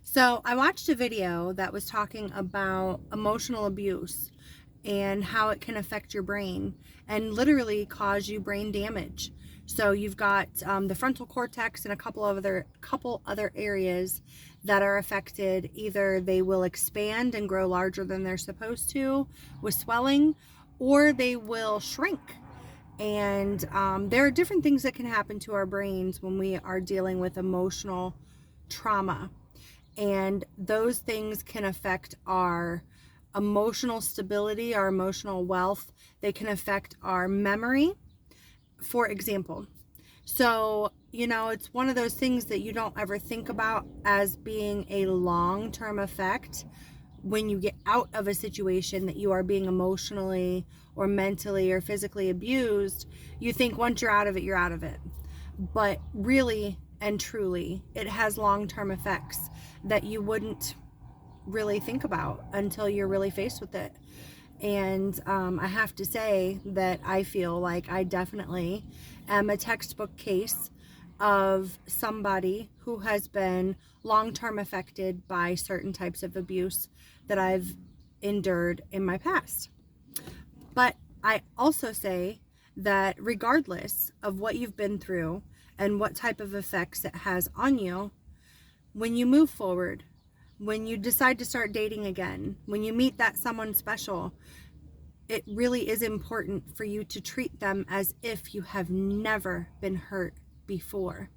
So I watched a video that was talking about emotional abuse and how it can affect your brain and literally cause you brain damage. So you've got the frontal cortex and a couple other areas that are affected. Either they will expand and grow larger than they're supposed to with swelling, or they will shrink. And there are different things that can happen to our brains when we are dealing with emotional trauma. And those things can affect our emotional stability, our emotional wealth. They can affect our memory, for example. So, it's one of those things that you don't ever think about as being a long-term effect when you get out of a situation that you are being emotionally or mentally or physically abused. You think once you're out of it, you're out of it. But really and truly, it has long-term effects that you wouldn't really think about until you're really faced with it. And I have to say that I feel like I definitely am a textbook case of somebody who has been long-term affected by certain types of abuse that I've endured in my past. But I also say that regardless of what you've been through and what type of effects it has on you, when you move forward, when you decide to start dating again, when you meet that someone special, it really is important for you to treat them as if you have never been hurt before.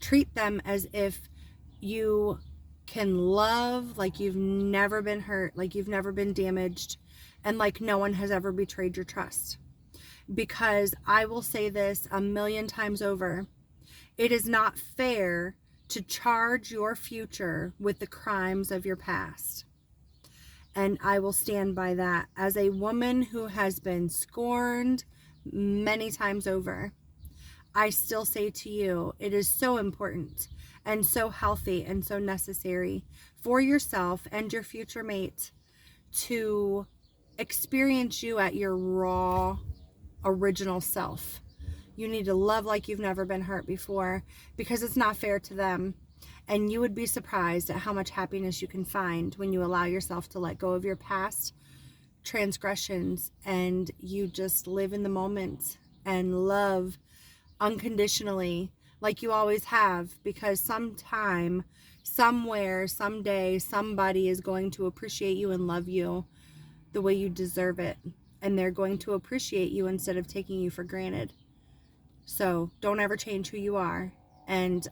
Treat them as if you can love like you've never been hurt, like you've never been damaged, and like no one has ever betrayed your trust. Because I will say this a million times over, it is not fair to charge your future with the crimes of your past. And I will stand by that. As a woman who has been scorned many times over, I still say to you, it is so important and so healthy and so necessary for yourself and your future mate to experience you at your raw, original self. You need to love like you've never been hurt before, because it's not fair to them. And you would be surprised at how much happiness you can find when you allow yourself to let go of your past transgressions and you just live in the moment and love unconditionally like you always have. Because sometime, somewhere, someday, somebody is going to appreciate you and love you the way you deserve it. And they're going to appreciate you instead of taking you for granted. So don't ever change who you are. And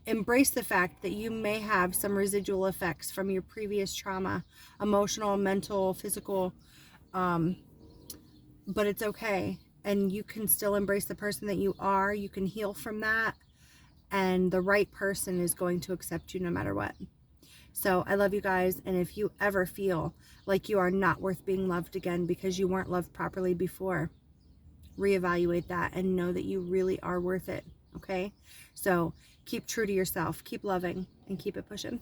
embrace the fact that you may have some residual effects from your previous trauma, emotional, mental, physical, but it's okay. And you can still embrace the person that you are. You can heal from that. And the right person is going to accept you no matter what. So I love you guys. And if you ever feel like you are not worth being loved again because you weren't loved properly before, reevaluate that and know that you really are worth it. Okay? So keep true to yourself, keep loving, and keep it pushing.